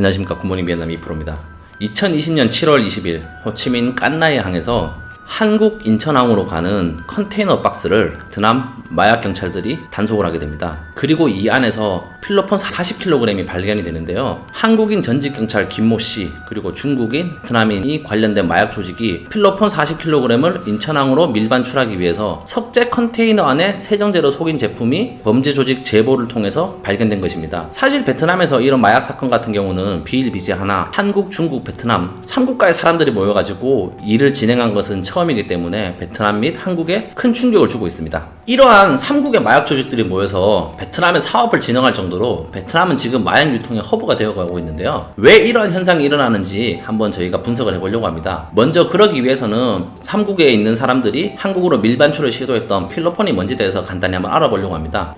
안녕하십니까. 굿모닝 비엔남 2프로입니다. 2020년 7월 20일 호치민 깐나이 항에서 한국 인천항으로 가는 컨테이너 박스를 베트남 마약 경찰들이 단속을 하게 됩니다. 그리고 이 안에서 필로폰 40kg이 발견이 되는데요. 한국인 전직 경찰 김모 씨 그리고 중국인 베트남인이 관련된 마약 조직이 필로폰 40kg을 인천항으로 밀반출하기 위해서 석재 컨테이너 안에 세정제로 속인 제품이 범죄 조직 제보를 통해서 발견된 것입니다. 사실 베트남에서 이런 마약 사건 같은 경우는 비일비재하나 한국, 중국, 베트남 3국가의 사람들이 모여가지고 일을 진행한 것은 처음이기 때문에 베트남 및 한국에 큰 충격을 주고 있습니다. 이러한 3국의 마약 조직들이 모여서 베트남의 사업을 진행할 정도로 베트남은 지금 마약 유통의 허브가 되어가고 있는데요. 왜 이러한 현상이 일어나는지 한번 저희가 분석을 해보려고 합니다. 먼저 그러기 위해서는 3국에 있는 사람들이 한국으로 밀반출을 시도했던 필로폰이 뭔지 대해서 간단히 한번 알아보려고 합니다.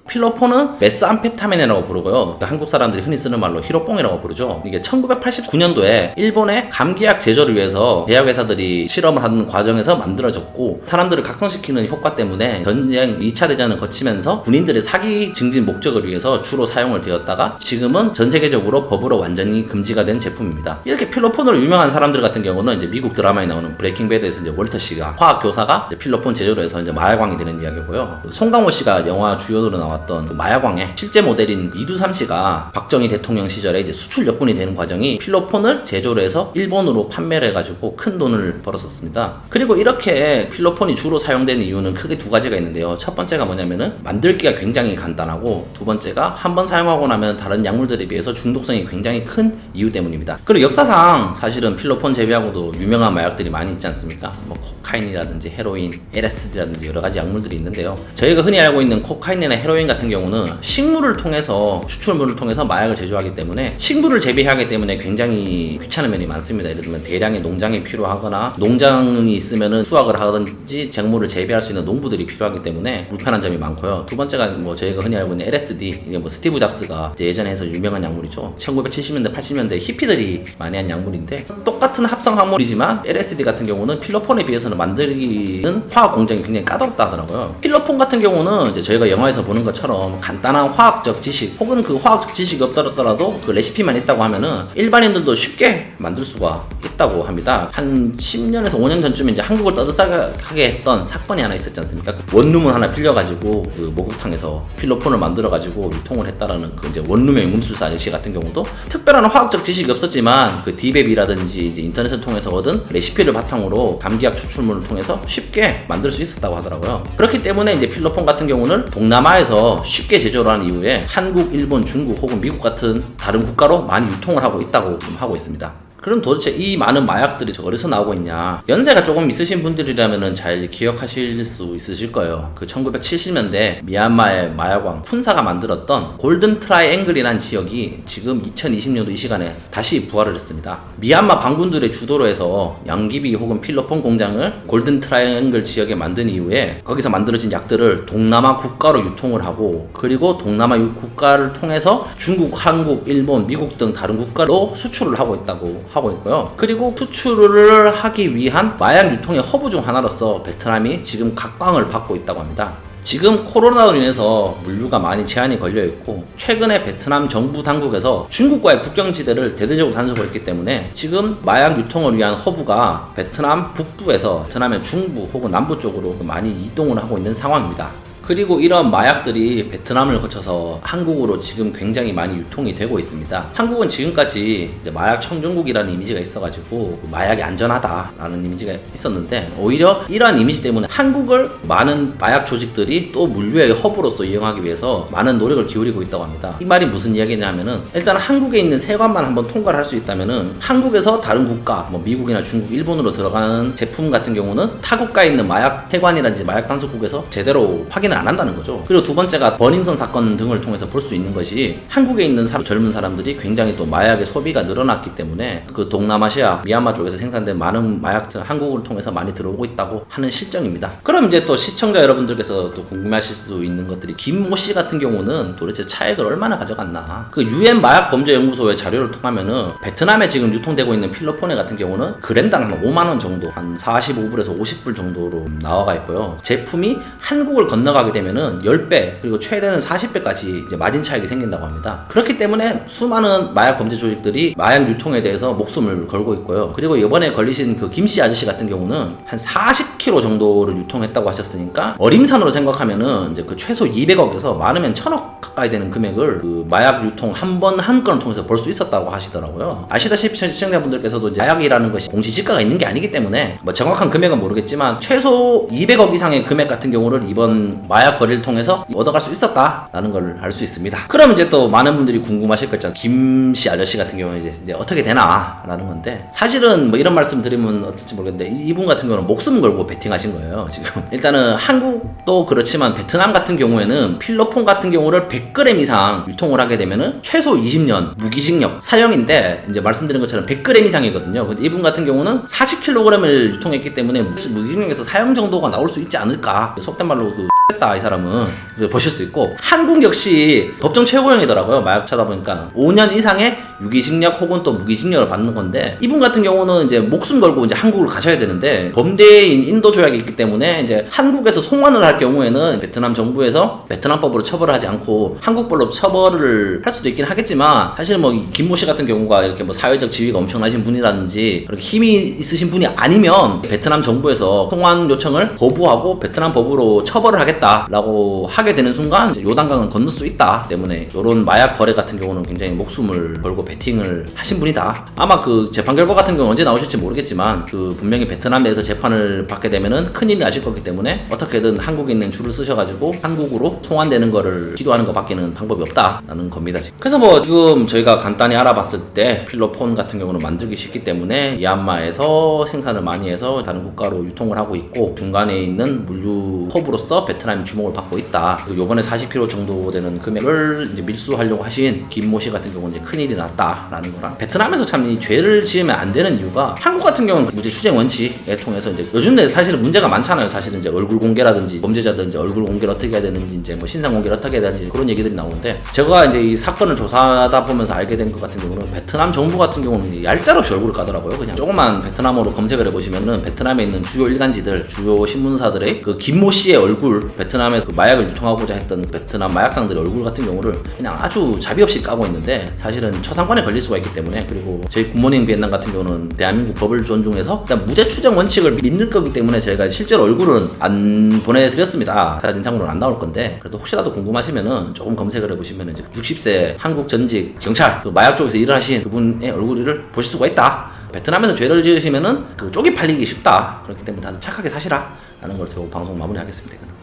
필로폰은 메스암페타민이라고 부르고요. 한국 사람들이 흔히 쓰는 말로 히로뽕이라고 부르죠. 이게 1989년도에 일본의 감기약 제조를 위해서 제약회사들이 실험을 하는 과정에서 만들어졌고, 사람들을 각성시키는 효과 때문에 전쟁 2차 대전을 거치면서 군인들의 사기 증진 목적을 위해서 주로 사용을 되었다가 지금은 전 세계적으로 법으로 완전히 금지가 된 제품입니다. 이렇게 필로폰으로 유명한 사람들 같은 경우는 이제 미국 드라마에 나오는 브레이킹 배드에서 이제 월터 씨가 화학 교사가 필로폰 제조로 해서 이제 마약왕이 되는 이야기고요. 송강호 씨가 영화 주연으로 나왔던 그 마약왕의 실제 모델인 이두삼 씨가 박정희 대통령 시절에 이제 수출 역군이 되는 과정이 필로폰을 제조를 해서 일본으로 판매를 해가지고 큰 돈을 벌었었습니다. 그리고 이렇게 필로폰이 주로 사용되는 이유는 크게 두 가지가 있는데요. 첫 번째가 뭐냐면은 만들기가 굉장히 간단하고, 두 번째가 한번 사용하고 나면 다른 약물들에 비해서 중독성이 굉장히 큰 이유 때문입니다. 그리고 역사상 사실은 필로폰 제외하고도 유명한 마약들이 많이 있지 않습니까? 뭐 코카인이라든지 헤로인, LSD라든지 여러 가지 약물들이 있는데요. 저희가 흔히 알고 있는 코카인이나 헤로인 같은 경우는 식물을 통해서, 추출물을 통해서 마약을 제조하기 때문에 식물을 재배하기 때문에 굉장히 귀찮은 면이 많습니다. 예를 들면 대량의 농장이 필요하거나 농장이 있으면은 수확을 하든지 작물을 재배할 수 있는 농부들이 필요하기 때문에 불편한 점이 많고요. 두 번째가 뭐 저희가 흔히 알고 있는 LSD, 이게 뭐 스티브 잡스가 이제 예전에 해서 유명한 약물이죠. 1970년대 80년대 히피들이 많이 한 약물인데, 똑같은 합성 항물이지만 LSD 같은 경우는 필로폰에 비해서는 만들기는 화학 공정이 굉장히 까다롭다 하더라고요. 필로폰 같은 경우는 이제 저희가 영화에서 보는 것처럼 간단한 화학적 지식 혹은 그 화학적 지식이 없더라도 그 레시피만 있다고 하면은 일반인들도 쉽게 만들 수가 있다고 합니다. 한 10년에서 5년 전쯤에 이제 한국을 떠들썩하게 했던 사건이 하나 있었지 않습니까? 그 원룸을 하나 빌려가지고 그 목욕탕에서 필로폰을 만들어가지고 유통을 했다라는 그 이제 원룸의 응급술사 아저씨 같은 경우도 특별한 화학적 지식이 없었지만 그 디베비라든지 이제 인터넷을 통해서 얻은 레시피를 바탕으로 감기약 추출물을 통해서 쉽게 만들 수 있었다고 하더라고요. 그렇기 때문에 이제 필로폰 같은 경우는 동남아에서 쉽게 제조를 한 이후에 한국, 일본, 중국 혹은 미국 같은 다른 국가로 많이 유통을 하고 있다고 하고 있습니다. 그럼 도대체 이 많은 마약들이 어디서 나오고 있냐? 연세가 조금 있으신 분들이라면 잘 기억하실 수 있으실 거예요. 그 1970년대 미얀마의 마약왕 푼사가 만들었던 골든 트라이앵글이라는 지역이 지금 2020년도 이 시간에 다시 부활을 했습니다. 미얀마 반군들의 주도로 해서 양귀비 혹은 필로폰 공장을 골든 트라이앵글 지역에 만든 이후에 거기서 만들어진 약들을 동남아 국가로 유통을 하고, 그리고 동남아 국가를 통해서 중국, 한국, 일본, 미국 등 다른 국가로 수출을 하고 있다고 하고 있고요. 그리고 수출을 하기 위한 마약 유통의 허브 중 하나로서 베트남이 지금 각광을 받고 있다고 합니다. 지금 코로나로 인해서 물류가 많이 제한이 걸려 있고, 최근에 베트남 정부 당국에서 중국과의 국경지대를 대대적으로 단속을 했기 때문에 지금 마약 유통을 위한 허브가 베트남 북부에서 베트남의 중부 혹은 남부 쪽으로 많이 이동을 하고 있는 상황입니다. 그리고 이런 마약들이 베트남을 거쳐서 한국으로 지금 굉장히 많이 유통이 되고 있습니다. 한국은 지금까지 이제 마약 청정국이라는 이미지가 있어가지고 마약이 안전하다라는 이미지가 있었는데, 오히려 이러한 이미지 때문에 한국을 많은 마약 조직들이 또 물류의 허브로서 이용하기 위해서 많은 노력을 기울이고 있다고 합니다. 이 말이 무슨 이야기냐면은, 일단 한국에 있는 세관만 한번 통과를 할 수 있다면은 한국에서 다른 국가, 뭐 미국이나 중국, 일본으로 들어가는 제품 같은 경우는 타국가에 있는 마약 해관이라든지 마약 단속국에서 제대로 확인을 안 한다는 거죠. 그리고 두 번째가 버닝썬 사건 등을 통해서 볼 수 있는 것이, 한국에 있는 젊은 사람들이 굉장히 또 마약의 소비가 늘어났기 때문에 그 동남아시아 미얀마 쪽에서 생산된 많은 마약들 한국을 통해서 많이 들어오고 있다고 하는 실정입니다. 그럼 이제 또 시청자 여러분들께서 또 궁금해하실 수 있는 것들이, 김모 씨 같은 경우는 도대체 차액을 얼마나 가져갔나? 그 UN 마약 범죄 연구소의 자료를 통하면은 베트남에 지금 유통되고 있는 필로폰에 같은 경우는 그램당 한 5만 원 정도, 한 45불에서 50불 정도로 나와가 있고요. 제품이 한국을 건너가기 가게 되면은 10배 그리고 최대는 40배까지 이제 마진 차익이 생긴다고 합니다. 그렇기 때문에 수많은 마약 범죄 조직들이 마약 유통에 대해서 목숨을 걸고 있고요. 그리고 이번에 걸리신 그 김씨 아저씨 같은 경우는 한 40kg 정도를 유통했다고 하셨으니까 어림산으로 생각하면은 이제 그 최소 200억에서 많으면 1000억 가까이 되는 금액을 그 마약 유통 한 건을 통해서 벌 수 있었다고 하시더라고요. 아시다시피 시청자분들께서도 이제 마약이라는 것이 공시지가가 있는 게 아니기 때문에 뭐 정확한 금액은 모르겠지만 최소 200억 이상의 금액 같은 경우를 이번 마약 거래를 통해서 얻어갈 수 있었다라는 걸 알 수 있습니다. 그럼 이제 또 많은 분들이 궁금하실 거 있잖아요. 김씨 아저씨 같은 경우는 이제 어떻게 되나라는 건데, 사실은 뭐 이런 말씀 드리면 어떨지 모르겠는데 이분 같은 경우는 목숨 걸고 베팅하신 거예요. 지금 일단은 한국도 그렇지만 베트남 같은 경우에는 필로폰 같은 경우를 100g 이상 유통을 하게 되면은 최소 20년 무기징역 사형인데, 이제 말씀드린 것처럼 100g 이상이거든요. 근데 이분 같은 경우는 40kg을 유통했기 때문에 무기징역에서 사형 정도가 나올 수 있지 않을까. 속된 말로 그 이 사람은 보실 수 있고, 한국 역시 법정 최고형이더라고요. 마약 찾아보니까 5년 이상의 유기징역 혹은 또 무기징역을 받는 건데, 이분 같은 경우는 이제 목숨 걸고 이제 한국을 가셔야 되는데 범대인 인도 조약이 있기 때문에 이제 한국에서 송환을 할 경우에는 베트남 정부에서 베트남법으로 처벌을 하지 않고 한국법로 처벌을 할 수도 있긴 하겠지만, 사실 뭐 김모 씨 같은 경우가 이렇게 뭐 사회적 지위가 엄청나신 분이라든지 그렇게 힘이 있으신 분이 아니면 베트남 정부에서 송환 요청을 거부하고 베트남 법으로 처벌을 하겠다라고 하게 되는 순간 이제 요단강을 건널 수 있다 때문에 이런 마약 거래 같은 경우는 굉장히 목숨을 걸고 베팅을 하신 분이다. 아마 그 재판 결과 같은 경우는 언제 나오실지 모르겠지만 그 분명히 베트남에서 재판을 받게 되면은 큰일이 나실 거기 때문에 어떻게든 한국에 있는 줄을 쓰셔가지고 한국으로 송환되는 거를 기도하는 것 밖에는 방법이 없다라는 겁니다. 지금. 그래서 뭐 지금 저희가 간단히 알아봤을 때 필로폰 같은 경우는 만들기 쉽기 때문에 미얀마에서 생산을 많이 해서 다른 국가로 유통을 하고 있고, 중간에 있는 물류 컵으로서 베트남이 주목을 받고 있다. 그리고 요번에 40kg 정도 되는 금액을 이제 밀수하려고 하신 김모 씨 같은 경우는 이제 큰일이 났다라는 거랑, 베트남에서 참 이 죄를 지으면 안 되는 이유가, 한국 같은 경우는 무죄 추정 원칙에 통해서 이제 요즘에 사실은 문제가 많잖아요. 사실은 이제 얼굴 공개라든지 범죄자들 이제 얼굴 공개를 어떻게 해야 되는지, 이제 뭐 신상 공개를 어떻게 해야 되는지 그런 얘기들이 나오는데, 제가 이제 이 사건을 조사하다 보면서 알게 된 것 같은 경우는 베트남 정부 같은 경우는 얄짤없이 얼굴을 까더라고요. 그냥 조금만 베트남어로 검색을 해보시면은 베트남에 있는 주요 일간지들, 주요 신문사들의 그 김모 씨의 얼굴, 베트남에서 그 마약을 유통하고자 했던 베트남 마약상들의 얼굴 같은 경우를 그냥 아주 자비 없이 까고 있는데, 사실은 초상권에 걸릴 수가 있기 때문에, 그리고 저희 굿모닝 비엔남 같은 경우는 대한민국 법을 존중해서 일단 무죄 추정 원칙을 믿는 거기 때문에 저희가 실제로 얼굴은 안 보내드렸습니다. 사진상으로는 안 나올 건데, 그래도 혹시라도 궁금하시면은 조금 검색을 해보시면은 이제 60세 한국 전직 경찰 그 마약 쪽에서 일을 하신 그분의 얼굴을 보실 수가 있다. 베트남에서 죄를 지으시면은 그 쪽이 팔리기 쉽다. 그렇기 때문에 다들 착하게 사시라 라는 걸 제가 방송 마무리하겠습니다.